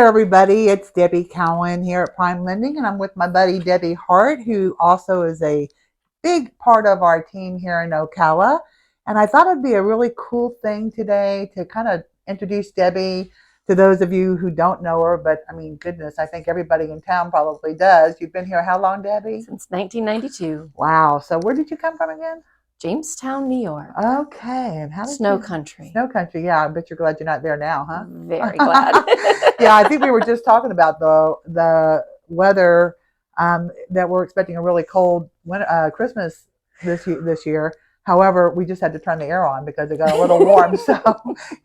everybody. It's Debbie Cowan here at Prime Lending, and I'm with my buddy Debbie Hart, who also is a big part of our team here in Ocala. And I thought it'd be a really cool thing today to kind of introduce Debbie to those of you who don't know her. But I mean, goodness, I think everybody in town probably does. You've been here how long, Debbie? Since 1992. Wow. So where did you come from again? Jamestown, New York. Okay. And how did Snow country. Snow country. Yeah, I bet you're glad you're not there now, huh? Very glad. Yeah, I think we were just talking about the weather, that we're expecting a really cold Christmas this year. However, we just had to turn the air on because it got a little warm. So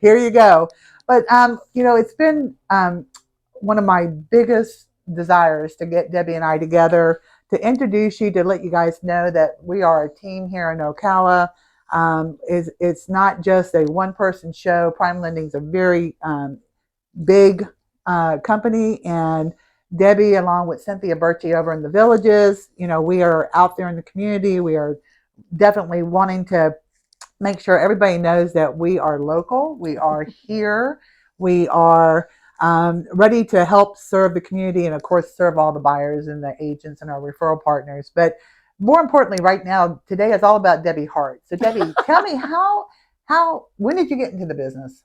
here you go. But it's been one of my biggest desires to get Debbie and I together to introduce you, to let you guys know that we are a team here in Ocala. It's not just a one-person show. Prime Lending is a very big company, and Debbie, along with Cynthia Birchie over in the Villages, we are out there in the community. We are definitely wanting to make sure everybody knows that we are local. We are here. We are ready to help serve the community and, of course, serve all the buyers and the agents and our referral partners. But more importantly, right now, today is all about Debbie Hart. So, Debbie, tell me when did you get into the business?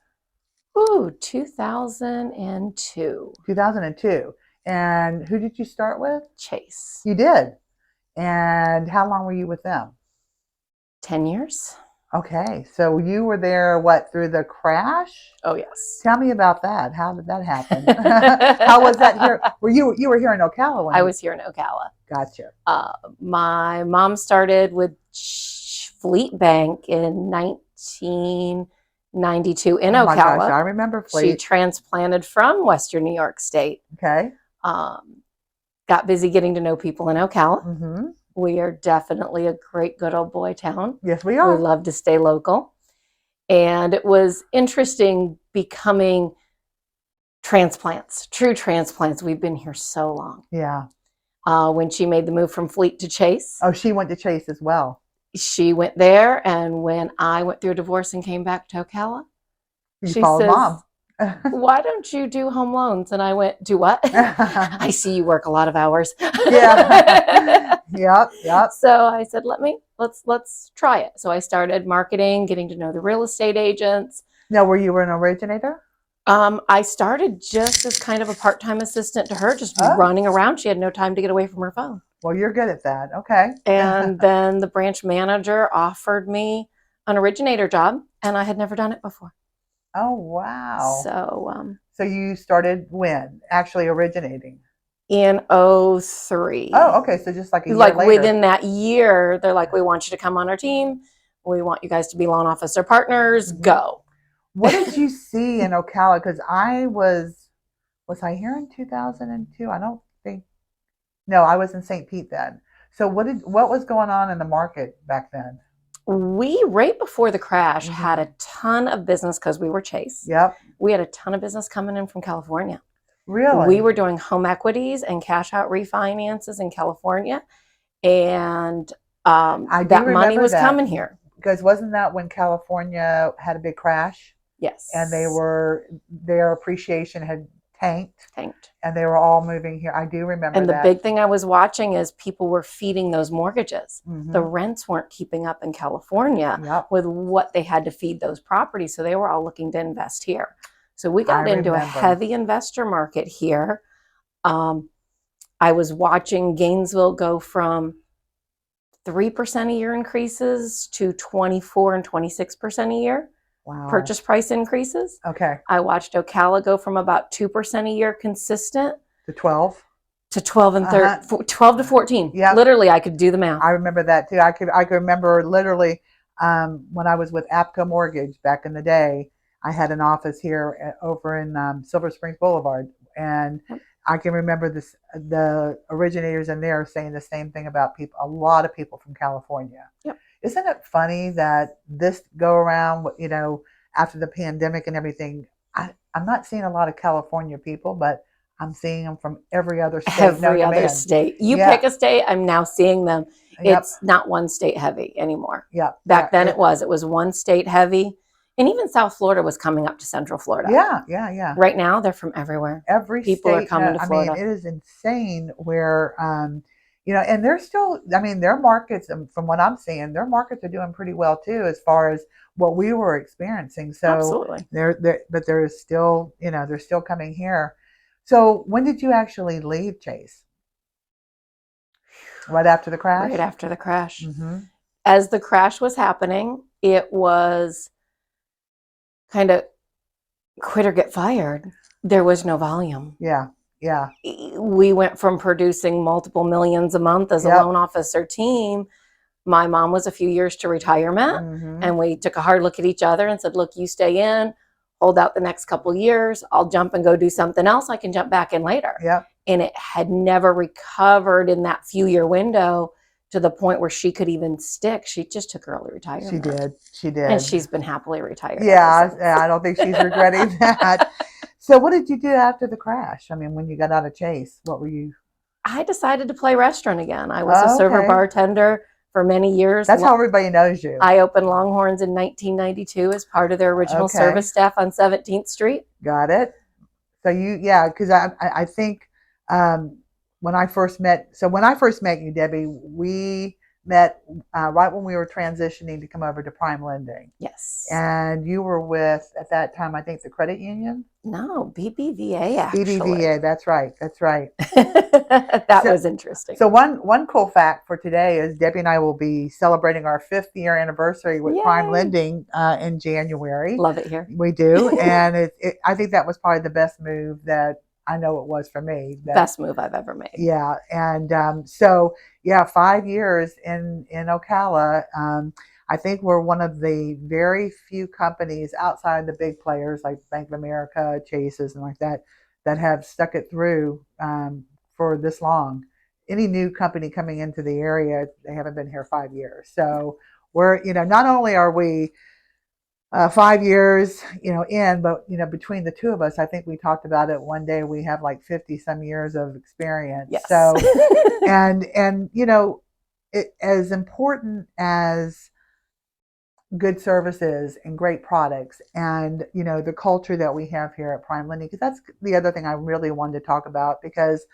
2002. 2002. And who did you start with? Chase. You did. And how long were you with them? 10 years. Okay. So you were there, through the crash? Oh, yes. Tell me about that. How did that happen? How was that here? You were here in Ocala? I was here in Ocala. Gotcha. My mom started with Fleet Bank in 1992 in Ocala. My gosh, I remember Fleet. She transplanted from Western New York State. Okay. Got busy getting to know people in Ocala. Mm-hmm. We are definitely a great, good old boy town. Yes, we are. We love to stay local. And it was interesting becoming transplants, true transplants. We've been here so long. Yeah. When she made the move from Fleet to Chase. Oh, she went to Chase as well. She went there. And when I went through a divorce and came back to Ocala, she followed Mom. Why don't you do home loans? And I went, do what? I see you work a lot of hours. Yeah. Yep. So I said, let's try it. So I started marketing, getting to know the real estate agents. Now, were you an originator? I started just as kind of a part-time assistant to her, just running around. She had no time to get away from her phone. Well, you're good at that. Okay. And then the branch manager offered me an originator job, and I had never done it before. Oh, wow. So you started when? Actually originating? In 2003. Oh, okay. So just like a year like later. Within that year, they're like, we want you to come on our team. We want you guys to be loan officer partners. Mm-hmm. Go. What did you see in Ocala? Because was I here in 2002? I don't think. No, I was in St. Pete then. So what was going on in the market back then? We, right before the crash, had a ton of business because we were Chase. Yep. We had a ton of business coming in from California. Really? We were doing home equities and cash out refinances in California. And that money was coming here. Because wasn't that when California had a big crash? Yes. And their appreciation had tanked. And they were all moving here. I do remember that. And the big thing I was watching is people were feeding those mortgages. Mm-hmm. The rents weren't keeping up in California with what they had to feed those properties. So they were all looking to invest here. So we got into a heavy investor market here. I was watching Gainesville go from 3% a year increases to 24 and 26% a year. Wow. Purchase price increases. Okay. I watched Ocala go from about 2% a year consistent to 12 to 12 and 12 to 14. Yeah. Literally, I could do the math. I remember that too. I could remember literally when I was with APCO Mortgage back in the day. I had an office here over in Silver Springs Boulevard, and I can remember the originators in there saying the same thing about a lot of people from California. Yep. Isn't it funny that this go around, after the pandemic and everything, I'm not seeing a lot of California people, but I'm seeing them from every other state. Every other state. You pick a state, I'm now seeing them. Yep. It's not one state heavy anymore. Yeah. Back then it was one state heavy And even South Florida was coming up to Central Florida. Yeah. Right now, they're from everywhere. Every People are state, coming to I mean, Florida. it is insane where, and they're still, I mean, their markets, from what I'm seeing, their markets are doing pretty well too, as far as what we were experiencing. So Absolutely. but there's still, they're still coming here. So when did you actually leave Chase? Right after the crash? Right after the crash. Mm-hmm. As the crash was happening, it was kind of quit or get fired. There was no volume. Yeah. We went from producing multiple millions a month as a loan officer team. My mom was a few years to retirement, and we took a hard look at each other and said, look, you stay in, hold out the next couple years. I'll jump and go do something else. I can jump back in later. And it had never recovered in that few-year window to the point where she could even stick. She just took early retirement. She did. And she's been happily retired. Yeah, I don't think she's regretting that. So what did you do after the crash? I mean, when you got out of Chase, what were you? I decided to play restaurant again. I was a server bartender for many years. That's how everybody knows you. I opened Longhorns in 1992 as part of their original service staff on 17th Street. Got it. So because I think when I first met you, Debbie, we met right when we were transitioning to come over to Prime Lending. Yes. And you were with, at that time, I think the credit union? No, BBVA actually. BBVA, that's right. That was interesting. So one cool fact for today is Debbie and I will be celebrating our 5th year anniversary with Prime Lending in January. Love it here. We do. And I think that was probably the best move that I know it was for me. Best move I've ever made. Yeah. And 5 years in Ocala. I think we're one of the very few companies outside the big players like Bank of America, Chase's, and like that have stuck it through for this long. Any new company coming into the area, they haven't been here 5 years. So we're, not only are we 5 years, in, but between the two of us, I think we talked about it one day. We have like 50 some years of experience. Yes. So, and it, as important as good services and great products, and the culture that we have here at Prime Lending, because that's the other thing I really wanted to talk about, because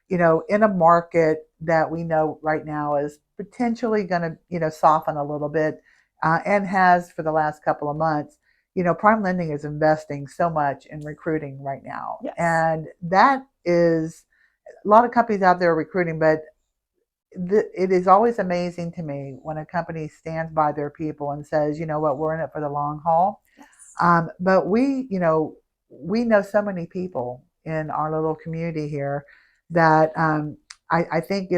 in a market that we know right now is potentially going to soften a little bit. And has for the last couple of months, Prime Lending is investing so much in recruiting right now. Yes. And that is a lot of companies out there recruiting, but it is always amazing to me when a company stands by their people and says, you know what, we're in it for the long haul. Yes. But we know so many people in our little community here that I think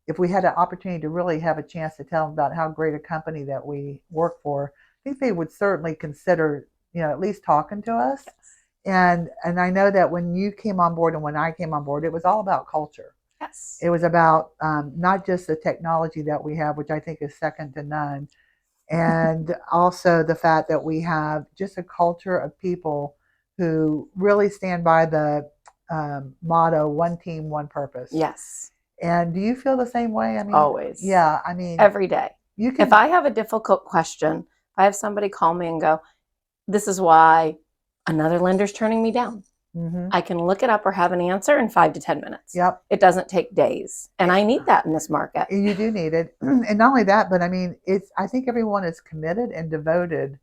if we had an opportunity to really have a chance to tell them about how great a company that we work for, I think they would certainly consider, at least talking to us. Yes. And I know that when you came on board and when I came on board, it was all about culture. Yes. It was about not just the technology that we have, which I think is second to none, and also the fact that we have just a culture of people who really stand by the motto, one team, one purpose. Yes. And do you feel the same way? I mean, always. Yeah, I mean, every day. If I have a difficult question, if I have somebody call me and go, this is why another lender's turning me down. Mm-hmm. I can look it up or have an answer in 5 to 10 minutes. Yep. It doesn't take days. And I need that in this market. You do need it. And not only that, but I mean, I think everyone is committed and devoted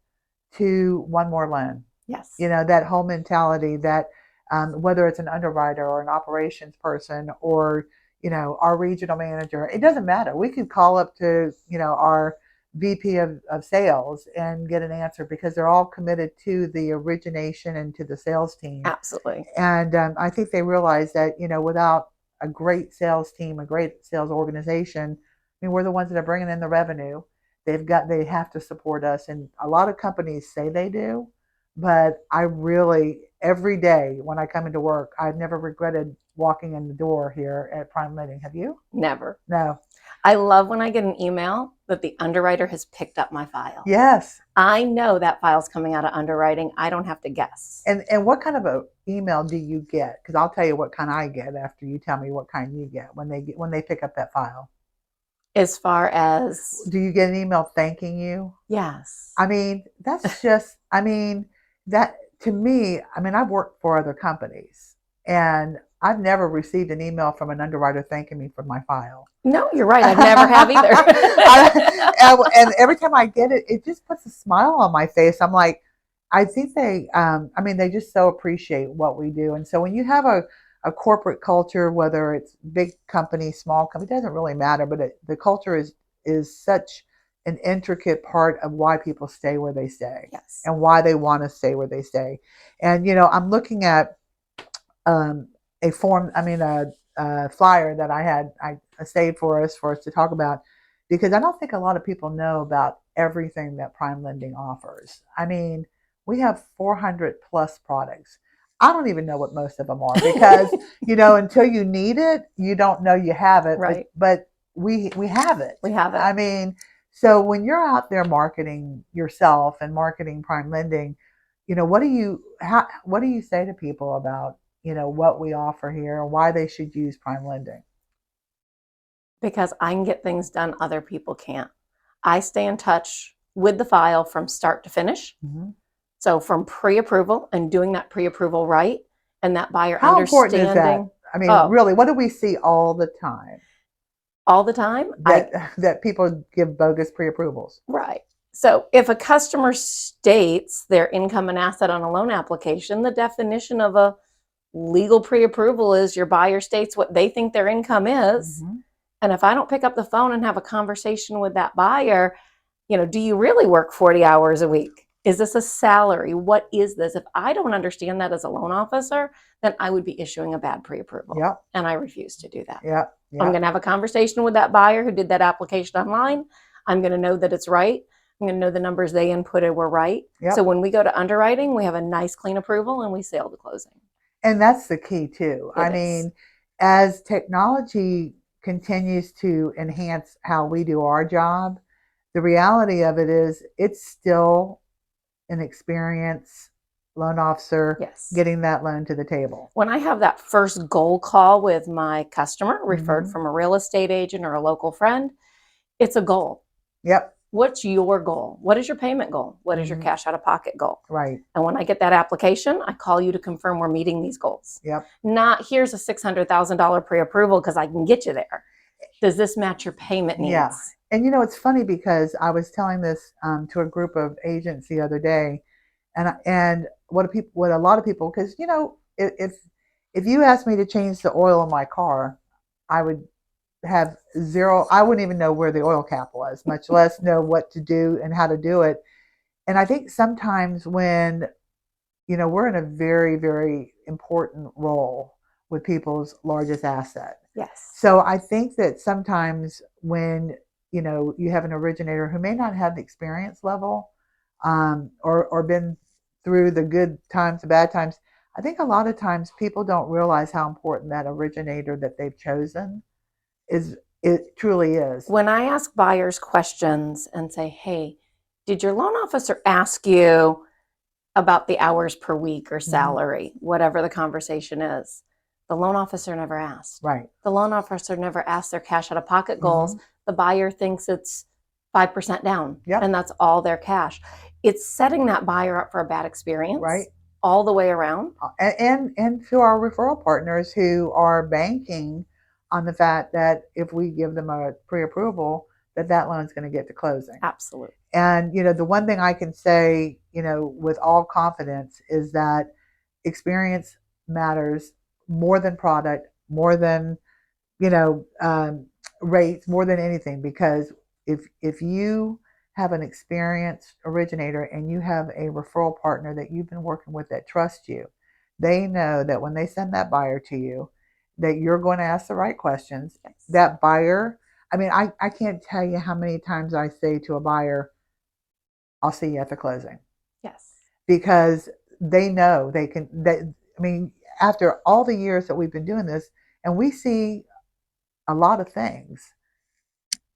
to one more loan. Yes. That whole mentality that whether it's an underwriter or an operations person or, our regional manager, it doesn't matter. We could call up to, our VP of sales and get an answer because they're all committed to the origination and to the sales team. Absolutely. And I think they realize that, without a great sales team, a great sales organization, I mean, we're the ones that are bringing in the revenue. They have to support us. And a lot of companies say they do, but I really, every day when I come into work, I've never regretted walking in the door here at Prime Lending. Have you? Never. No. I love when I get an email that the underwriter has picked up my file. Yes. I know that file's coming out of underwriting. I don't have to guess. And what kind of an email do you get? Because I'll tell you what kind I get after you tell me what kind you get when they pick up that file. As far as, Do you get an email thanking you? yes. I mean, that's just, I mean, that to me, I mean, I've worked for other companies and I've never received an email from an underwriter thanking me for my file. No, you're right. I never have either. And every time I get it, it just puts a smile on my face. I'm like, I think I mean, they just so appreciate what we do. And so when you have a corporate culture, whether it's big company, small company, it doesn't really matter, but the culture is such an intricate part of why people stay where they stay, yes, and why they want to stay where they stay. And, I'm looking at um, a form, I mean, a flyer that I saved for us to talk about, because I don't think a lot of people know about everything that Prime Lending offers. I mean, we have 400 plus products. I don't even know what most of them are because, until you need it, you don't know you have it. right. But we have it. We have it. I mean, so when you're out there marketing yourself and marketing Prime Lending, what do you say to people about what we offer here and why they should use Prime Lending? Because I can get things done other people can't. I stay in touch with the file from start to finish. Mm-hmm. So from pre-approval and doing that pre-approval right, and that buyer How important is that? understanding. I mean, Oh, really, what do we see all the time? all the time. That people give bogus pre-approvals. Right. So if a customer states their income and asset on a loan application, the definition of a legal pre-approval is your buyer states what they think their income is. Mm-hmm. And if I don't pick up the phone and have a conversation with that buyer, do you really work 40 hours a week? Is this a salary? What is this? If I don't understand that as a loan officer, then I would be issuing a bad pre-approval. Yep. And I refuse to do that. Yep. Yep. I'm going to have a conversation with that buyer who did that application online. I'm going to know that it's right. I'm going to know the numbers they inputted were right. Yep. So when we go to underwriting, we have a nice clean approval and we sail to closing. And that's the key too. I mean, as technology continues to enhance how we do our job, the reality of it is it's still an experienced loan officer getting that loan to the table. When I have that first goal call with my customer referred from a real estate agent or a local friend, it's a goal. Yep. What's your goal? What is your payment goal? What is your cash out of pocket goal? Right. And when I get that application, I call you to confirm we're meeting these goals. Yep. Not here's a $600,000 pre-approval because I can get you there. Does this match your payment needs? Yeah. And it's funny because I was telling this to a group of agents the other day, and what a lot of people, because if you asked me to change the oil in my car, I would have zero. I wouldn't even know where the oil cap was, much less know what to do and how to do it. And I think sometimes when we're in a very, very important role with people's largest asset. Yes. So I think that sometimes when you have an originator who may not have the experience level, or been through the good times, the bad times, I think a lot of times people don't realize how important that originator that they've chosen is. It truly is. When I ask buyers questions and say, hey, did your loan officer ask you about the hours per week or salary, whatever the conversation is? The loan officer never asked. Right. The loan officer never asked their cash out of pocket goals. The buyer thinks it's 5% down, and that's all their cash. It's setting that buyer up for a bad experience, right, all the way around. And to our referral partners who are banking on the fact that if we give them a pre-approval, that loan's going to get to closing. Absolutely. And the one thing I can say, with all confidence, is that experience matters more than product, more than rates, more than anything. Because if you have an experienced originator and you have a referral partner that you've been working with that trusts you, they know that when they send that buyer to you, that you're going to ask the right questions. Yes. That buyer, I mean, I can't tell you how many times I say to a buyer, I'll see you at the closing. Yes. Because they know they can, I mean, after all the years that we've been doing this, and we see a lot of things,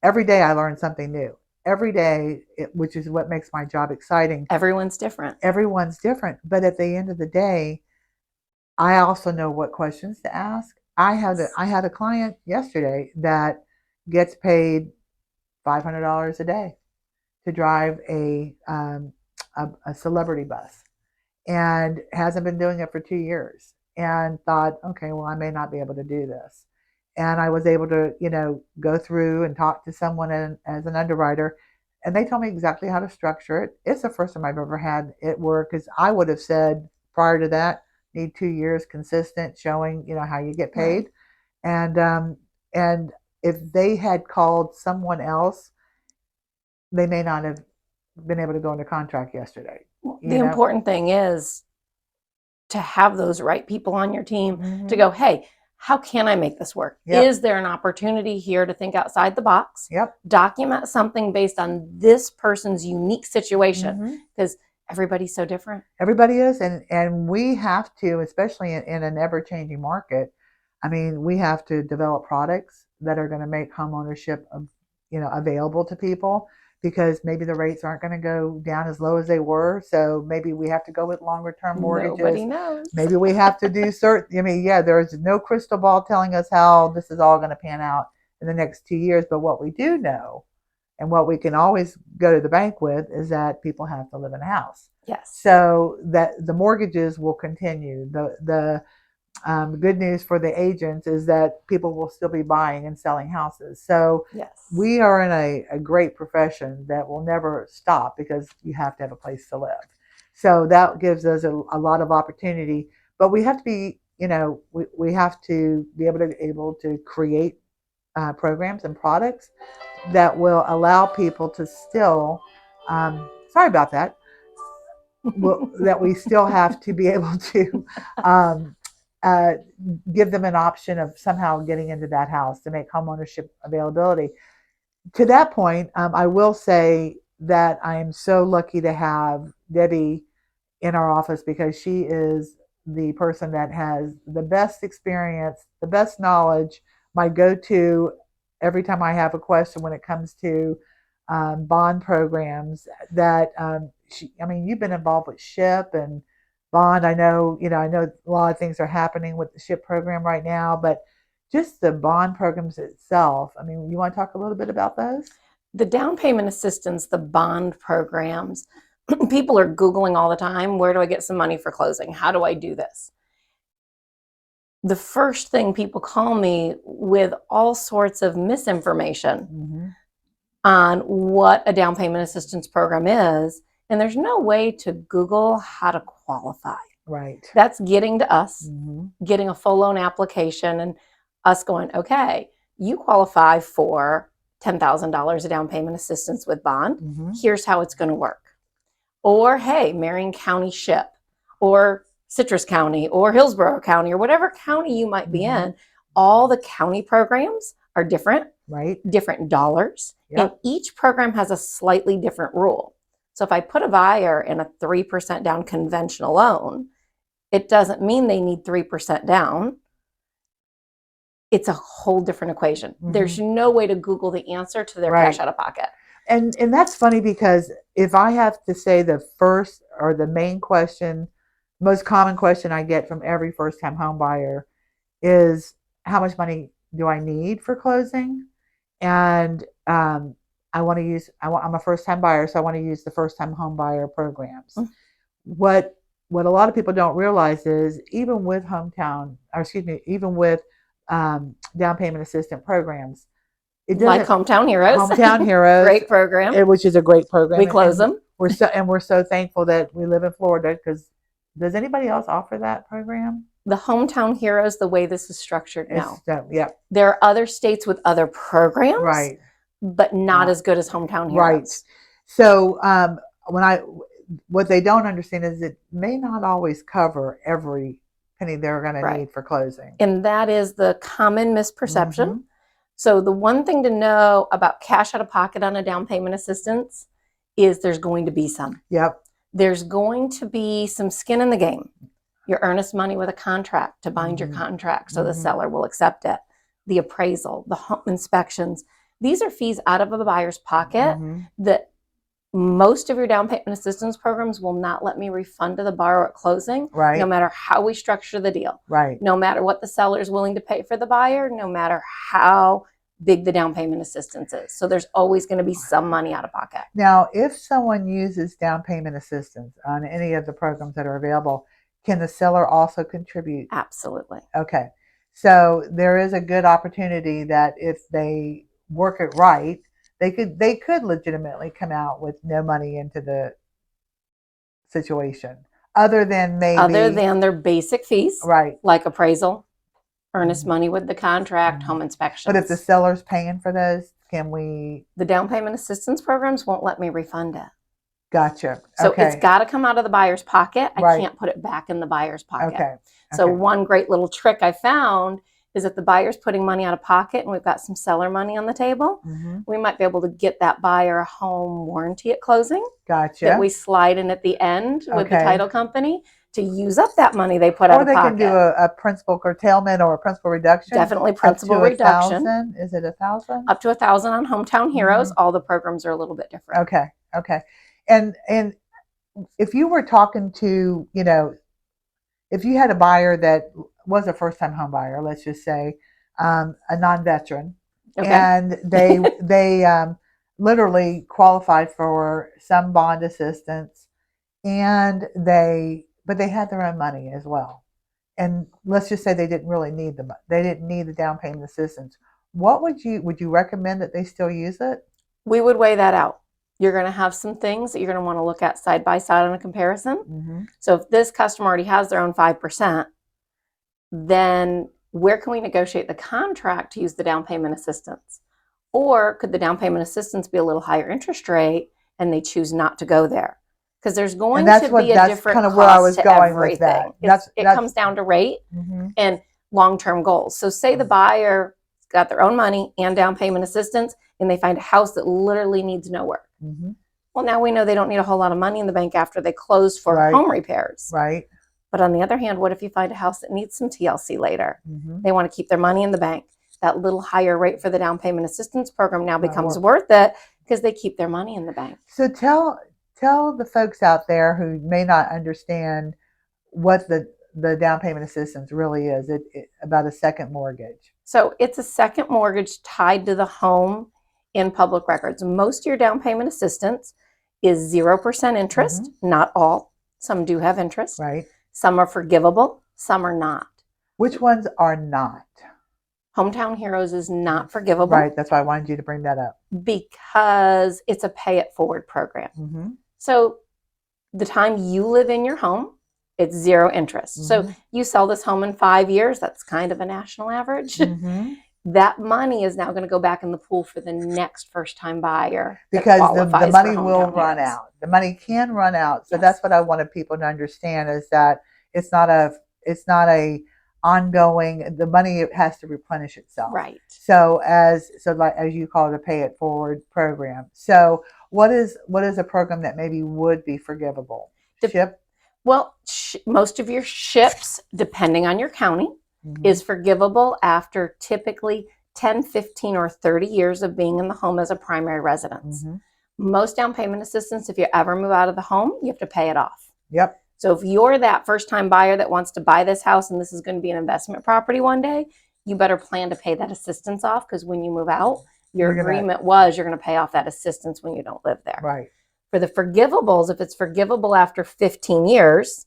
every day I learn something new. Every day, which is what makes my job exciting. Everyone's different. Everyone's different. But at the end of the day, I also know what questions to ask. I had a client yesterday that gets paid $500 a day to drive a celebrity bus, and hasn't been doing it for 2 years, and thought, okay, well, I may not be able to do this. And I was able to, go through and talk to someone as an underwriter, and they told me exactly how to structure it. It's the first time I've ever had it work, because I would have said prior to that, need 2 years consistent showing, how you get paid. Right. And if they had called someone else, they may not have been able to go into contract yesterday. The important thing is to have those right people on your team to go, hey, how can I make this work? Yep. Is there an opportunity here to think outside the box? Yep. Document something based on this person's unique situation, because everybody's so different. Everybody is, and we have to, especially in an ever-changing market, I mean, we have to develop products that are going to make home ownership, available to people, because maybe the rates aren't going to go down as low as they were. So maybe we have to go with longer term mortgages. Nobody knows. Maybe we have to do there's no crystal ball telling us how this is all going to pan out in the next 2 years. But what we do know, and what we can always go to the bank with, is that people have to live in a house. Yes. So that the mortgages will continue. The good news for the agents is that people will still be buying and selling houses. So yes, we are in a great profession that will never stop, because you have to have a place to live. So that gives us a lot of opportunity. But we have to be, we have to be able to create programs and products that will allow people to still, sorry about that, that we still have to be able to give them an option of somehow getting into that house to make homeownership availability. To that point, I will say that I am so lucky to have Debbie in our office, because she is the person that has the best experience, the best knowledge, my go-to every time I have a question when it comes to bond programs. That you've been involved with SHIP and bond. I know a lot of things are happening with the SHIP program right now, but just the bond programs itself. I mean, you want to talk a little bit about those? The down payment assistance, the bond programs, people are Googling all the time, where do I get some money for closing? How do I do this? The first thing people call me with all sorts of misinformation on what a down payment assistance program is. And there's no way to Google how to qualify. Right. That's getting to us, getting a full loan application, and us going, okay, you qualify for $10,000 of down payment assistance with bond. Here's how it's going to work. Or, hey, Marion County SHIP, or Citrus County, or Hillsborough County, or whatever county you might be in. All the county programs are different, right? Different dollars. Yep. And each program has a slightly different rule. So if I put a buyer in a 3% down conventional loan, it doesn't mean they need 3% down. It's a whole different equation. There's no way to Google the answer to their cash out of pocket. And that's funny, because if I have to say the first or the main question, most common question I get from every first-time home buyer is, how much money do I need for closing? And I'm a first-time buyer, so I want to use the first-time home buyer programs. What a lot of people don't realize is, even with even with down payment assistance programs, like Hometown Heroes. Hometown Heroes. Great program. Which is a great program. We close them. We're so thankful that we live in Florida, because does anybody else offer that program? The Hometown Heroes, the way this is structured now. Yeah. There are other states with other programs. Right. But not as good as Hometown Heroes. Right. So what they don't understand is it may not always cover every penny they're going to need for closing. And that is the common misperception. So the one thing to know about cash out of pocket on a down payment assistance is there's going to be some. Yep. There's going to be some skin in the game. Your earnest money with a contract to bind your contract so the seller will accept it. The appraisal, the home inspections. These are fees out of the buyer's pocket that most of your down payment assistance programs will not let me refund to the borrower at closing, no matter how we structure the deal, no matter what the seller is willing to pay for the buyer, no matter how big the down payment assistance is. So there's always going to be some money out of pocket. Now, if someone uses down payment assistance on any of the programs that are available, can the seller also contribute? Absolutely. Okay. So there is a good opportunity that if they work it right, they could legitimately come out with no money into the situation, other than their basic fees, right, like appraisal, earnest money with the contract, home inspections. But if the seller's paying for those, can we? The down payment assistance programs won't let me refund it. Gotcha. So okay. It's got to come out of the buyer's pocket. Right. I can't put it back in the buyer's pocket. Okay. So one great little trick I found is if the buyer's putting money out of pocket and we've got some seller money on the table, we might be able to get that buyer a home warranty at closing. Gotcha. That we slide in at the end with the title company to use up that money they put out of pocket. Or they can do a principal curtailment or a principal reduction. Definitely principal reduction. 1,000? Is it 1,000? Up to 1,000 on Hometown Heroes. All the programs are a little bit different. Okay. Okay. And if you were talking to, if you had a buyer that was a first-time home buyer, let's just say, a non-veteran, and they literally qualified for some bond assistance, and but they had their own money as well, and let's just say they didn't really need the down payment assistance. What would you recommend that they still use it? We would weigh that out. You're going to have some things that you're going to want to look at side by side on a comparison. So if this customer already has their own 5%, then where can we negotiate the contract to use the down payment assistance? Or could the down payment assistance be a little higher interest rate and they choose not to go there? Because there's going to be a different kind of where I was cost to going everything. With that. It comes down to rate and long-term goals. So say the buyer got their own money and down payment assistance, and they find a house that literally needs no work. Well, now we know they don't need a whole lot of money in the bank after they close for home repairs. Right. But on the other hand, what if you find a house that needs some TLC later? They want to keep their money in the bank. That little higher rate for the down payment assistance program now becomes worth it because they keep their money in the bank. So tell the folks out there who may not understand what the down payment assistance really is. It about a second mortgage. So it's a second mortgage tied to the home in public records. Most of your down payment assistance is 0% interest. Not all. Some do have interest. Right. Some are forgivable. Some are not. Which ones are not? Hometown Heroes is not forgivable. Right. That's why I wanted you to bring that up. Because it's a pay it forward program. So the time you live in your home, it's 0 interest. So you sell this home in 5 years. That's kind of a national average. That money is now going to go back in the pool for the next first-time buyer. Because the money will run out. The money can run out. So that's what I wanted people to understand, is that it's not a ongoing. The money has to replenish itself. Right. So as you call it, a pay it forward program. So what is a program that maybe would be forgivable? SHIP. Well, most of your SHIPs, depending on your county, is forgivable after typically 10, 15, or 30 years of being in the home as a primary residence. Most down payment assistance, if you ever move out of the home, you have to pay it off. Yep. So if you're that first-time buyer that wants to buy this house and this is going to be an investment property one day, you better plan to pay that assistance off, because when you move out, your agreement was you're going to pay off that assistance when you don't live there. Right. For the forgivables, if it's forgivable after 15 years,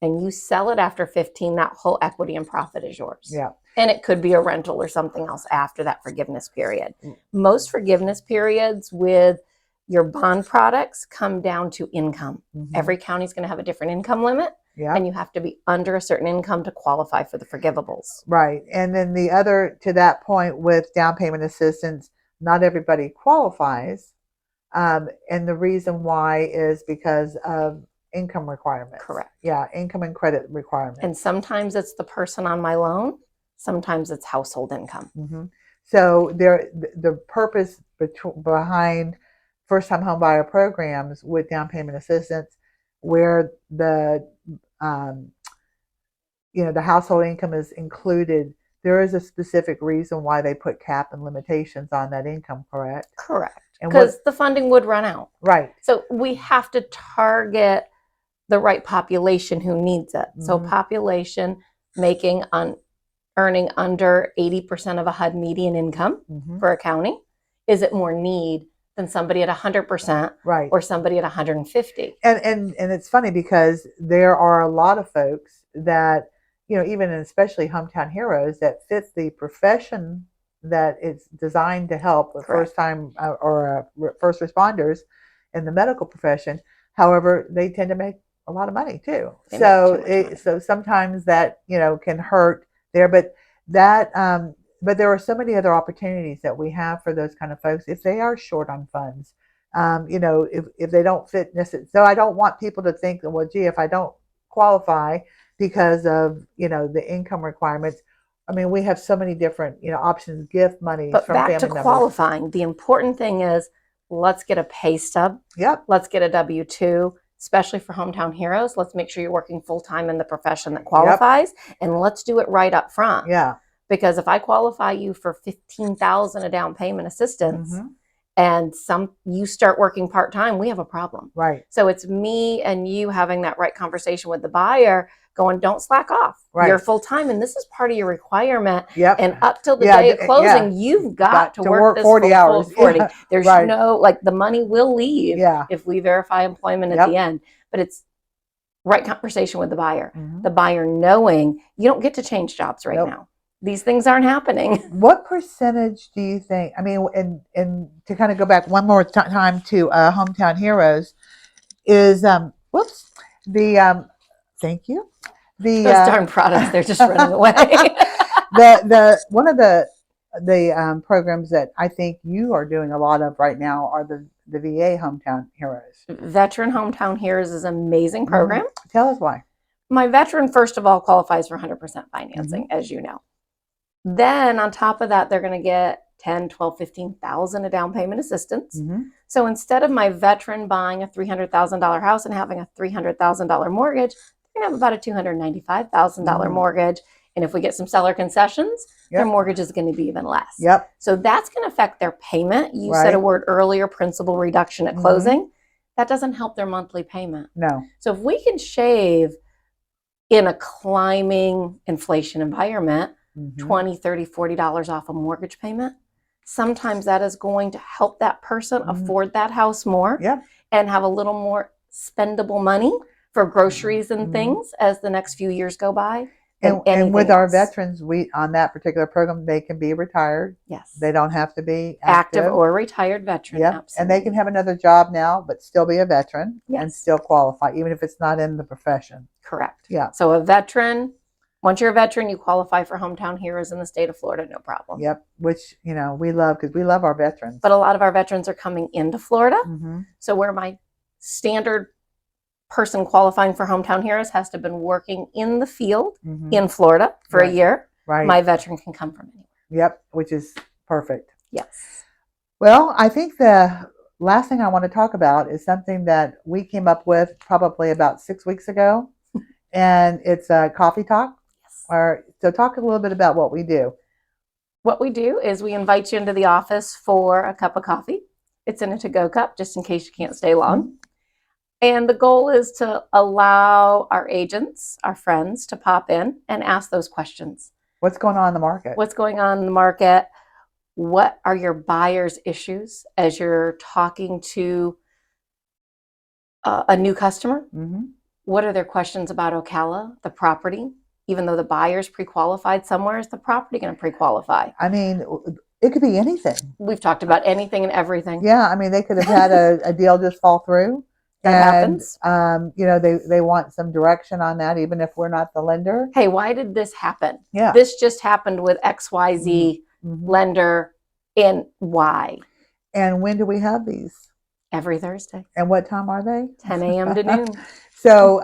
and you sell it after 15, that whole equity and profit is yours. Yeah. And it could be a rental or something else after that forgiveness period. Most forgiveness periods with your bond products come down to income. Every county is going to have a different income limit. Yeah. And you have to be under a certain income to qualify for the forgivables. Right. And then the other, to that point, with down payment assistance, not everybody qualifies. And the reason why is because of income requirements. Correct. Yeah, income and credit requirements. And sometimes it's the person on my loan. Sometimes it's household income. So the purpose behind first-time home buyer programs with down payment assistance, where the the household income is included, there is a specific reason why they put cap and limitations on that income. Correct. Correct. Because the funding would run out. Right. So we have to target the right population who needs it. So population making earning under 80% of a HUD median income for a county? Is it more need than somebody at 100% or somebody at 150? And it's funny because there are a lot of folks that, you know, even and especially Hometown Heroes, that fit the profession that it's designed to help with first time first responders in the medical profession. However, they tend to make a lot of money too. So sometimes that, you know, can hurt there, but there are so many other opportunities that we have for those kind of folks if they are short on funds. You know, if they don't fit necessarily. So I don't want people to think that, well, gee, if I don't qualify because of, you know, the income requirements. I mean, we have so many different, you know, options, gift money from family members. But back to qualifying, the important thing is let's get a pay stub. Yep. Let's get a W-2, especially for Hometown Heroes. Let's make sure you're working full-time in the profession that qualifies, and let's do it right up front. Yeah. Because if I qualify you for $15,000 a down payment assistance, and you start working part-time, we have a problem. Right. So it's me and you having that right conversation with the buyer, going, don't slack off. Right. You're full-time, and this is part of your requirement. Yep. And up till the day of closing, you've got to work this 40 hours. Full 40. There's no, like, the money will leave if we verify employment at the end. But it's right conversation with the buyer. The buyer knowing you don't get to change jobs right now. These things aren't happening. What percentage do you think, I mean, and to kind of go back one more time to Hometown Heroes is, thank you. Those darn products, they're just running away. One of the programs that I think you are doing a lot of right now are the VA Hometown Heroes. Veteran Hometown Heroes is an amazing program. Tell us why. My veteran, first of all, qualifies for 100% financing, as you know. Then on top of that, they're going to get 10, 12, 15,000 a down payment assistance. So instead of my veteran buying a $300,000 house and having a $300,000 mortgage, they're going to have about a $295,000 mortgage. And if we get some seller concessions, their mortgage is going to be even less. So that's going to affect their payment. You said a word earlier, principal reduction at closing. That doesn't help their monthly payment. No. So if we can shave in a climbing inflation environment, $20, $30, $40 off a mortgage payment, sometimes that is going to help that person afford that house more and have a little more spendable money for groceries and things as the next few years go by. And with our veterans, on that particular program, they can be retired. Yes. They don't have to be active or retired veteran. Yep. And they can have another job now, but still be a veteran and still qualify, even if it's not in the profession. Correct. Yeah. So a veteran, once you're a veteran, you qualify for Hometown Heroes in the state of Florida, no problem. Yep, which, you know, we love because we love our veterans. But a lot of our veterans are coming into Florida. So where my standard person qualifying for Hometown Heroes has to have been working in the field in Florida for a year, my veteran can come from anywhere. Yep, which is perfect. Yes. Well, I think the last thing I want to talk about is something that we came up with probably about 6 weeks ago, and it's a coffee talk. So talk a little bit about what we do. What we do is we invite you into the office for a cup of coffee. It's in a to-go cup, just in case you can't stay long. And the goal is to allow our agents, our friends, to pop in and ask those questions. What's going on in the market? What's going on in the market? What are your buyers' issues as you're talking to a new customer? What are their questions about Ocala, the property? Even though the buyer's pre-qualified somewhere, is the property going to pre-qualify? I mean, it could be anything. We've talked about anything and everything. Yeah, I mean, they could have had a deal just fall through. That happens. You know, they want some direction on that, even if we're not the lender. Hey, why did this happen? Yeah. This just happened with XYZ lender, and why? And when do we have these? Every Thursday. And what time are they? 10 a.m. to noon. So,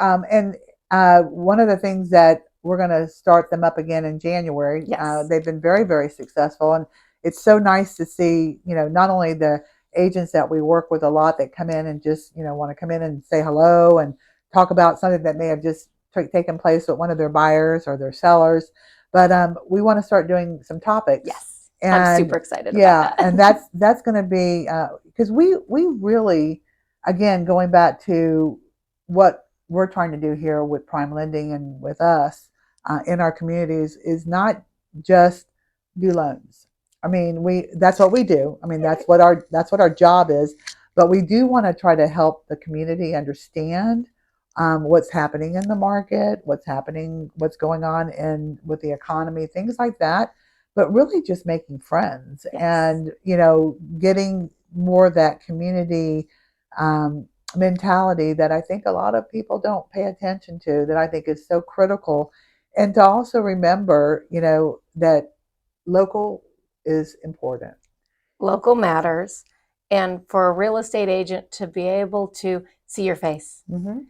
one of the things that we're going to start them up again in January. Yes. They've been very, very successful. And it's so nice to see, you know, not only the agents that we work with a lot that come in and just, you know, want to come in and say hello and talk about something that may have just taken place with one of their buyers or their sellers. But we want to start doing some topics. Yes. And, I'm super excited about that. And that's going to be, because we really, again, going back to what we're trying to do here with Prime Lending and with us in our communities is not just do loans. I mean, that's what we do. I mean, that's what our job is. But we do want to try to help the community understand what's happening in the market, what's going on with the economy, things like that. But really, just making friends Yes. and getting more of that community mentality that I think a lot of people don't pay attention to. That I think is so critical, and to also remember, that local is important. Local matters. And for a real estate agent to be able to see your face Mm-hmm.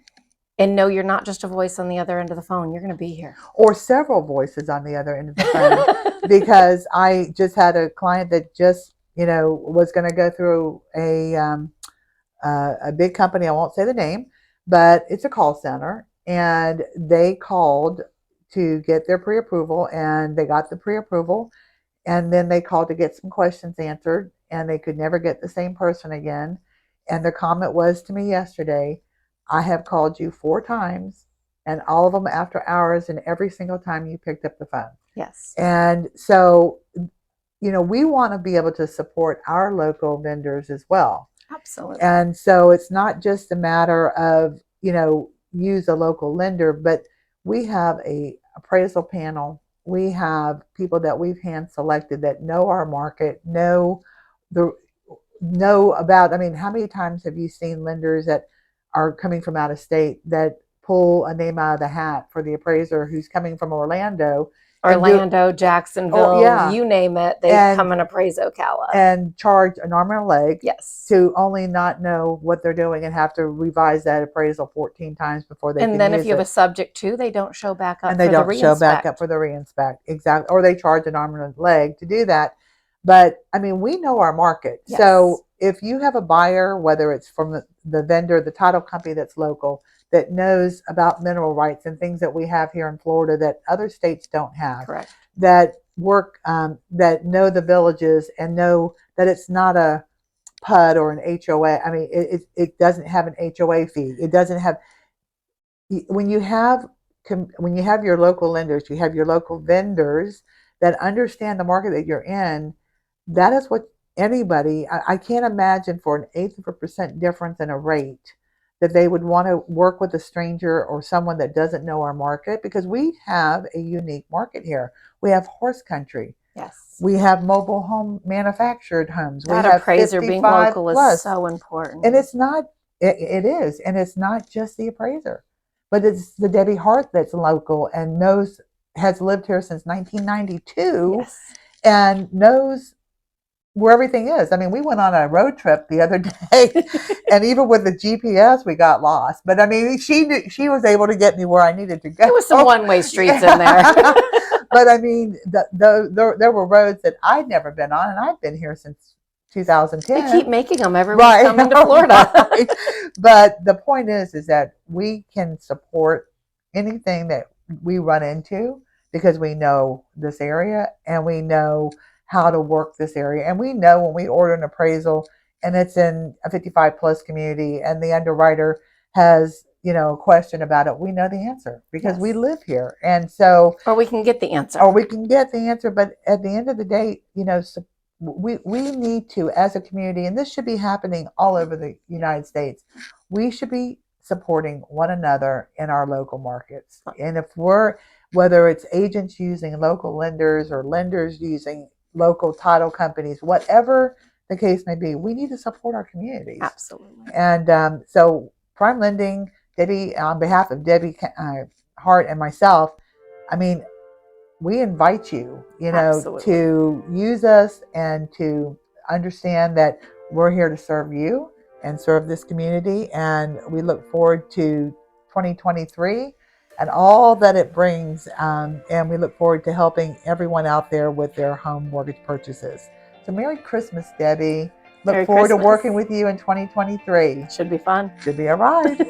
and know you're not just a voice on the other end of the phone, you're going to be here. Or several voices on the other end of the phone. Because I just had a client that just, was going to go through a big company. I won't say the name, but it's a call center. And they called to get their pre-approval, and they got the pre-approval. And then they called to get some questions answered, and they could never get the same person again. And the comment was to me yesterday, I have called you 4 times, and all of them after hours, and every single time you picked up the phone. Yes. And so, we want to be able to support our local vendors as well. Absolutely. And so it's not just a matter of, use a local lender, but we have a appraisal panel. We have people that we've hand selected that know our market, know about, I mean, how many times have you seen lenders that are coming from out of state that pull a name out of the hat for the appraiser who's coming from Orlando? Jacksonville, yeah, you name it, they come and appraise Ocala. And charge an arm and a leg. Yes. To only not know what they're doing and have to revise that appraisal 14 times before they can use it. And then if you have a subject to, they don't show back up and they don't show back up for the reinspect. Exactly. Or they charge an arm and a leg to do that. But I mean, we know our market. Yes. So if you have a buyer, whether it's from the vendor, the title company that's local, that knows about mineral rights and things that we have here in Florida that other states don't have. Correct. That work, that know the villages and know that it's not a PUD or an HOA. I mean, it doesn't have an HOA fee. It doesn't have. When you have your local lenders, you have your local vendors that understand the market that you're in. That is what anybody. I can't imagine for an eighth of a percent difference in a rate that they would want to work with a stranger or someone that doesn't know our market, because we have a unique market here. We have horse country. Yes. We have mobile home manufactured homes. That we have appraiser being local plus. Is so important. And it's not, it is. And it's not just the appraiser, but it's the Debbie Hart that's local and has lived here since 1992. Yes. And knows where everything is. I mean, we went on a road trip the other day, and even with the GPS, we got lost. But I mean, she was able to get me where I needed to go. There was some one-way streets in there. But I mean, there were roads that I'd never been on, and I've been here since 2010. They keep making them. Everyone's coming to Florida. Right. But the point is that we can support anything that we run into because we know this area and we know how to work this area. And we know when we order an appraisal and it's in a 55 plus community and the underwriter has, a question about it, we know the answer because we live here. And so, or we can get the answer. But at the end of the day, we need to, as a community, and this should be happening all over the United States, we should be supporting one another in our local markets. And whether it's agents using local lenders or lenders using local title companies, whatever the case may be, we need to support our communities. Absolutely. And so Prime Lending, Debbie, on behalf of Debbie Hart and myself, I mean, we invite you, to use us and to understand that we're here to serve you and serve this community. And we look forward to 2023 and all that it brings. And we look forward to helping everyone out there with their home mortgage purchases. So Merry Christmas, Debbie. Look forward to working with you in 2023. Should be fun. Should be a ride.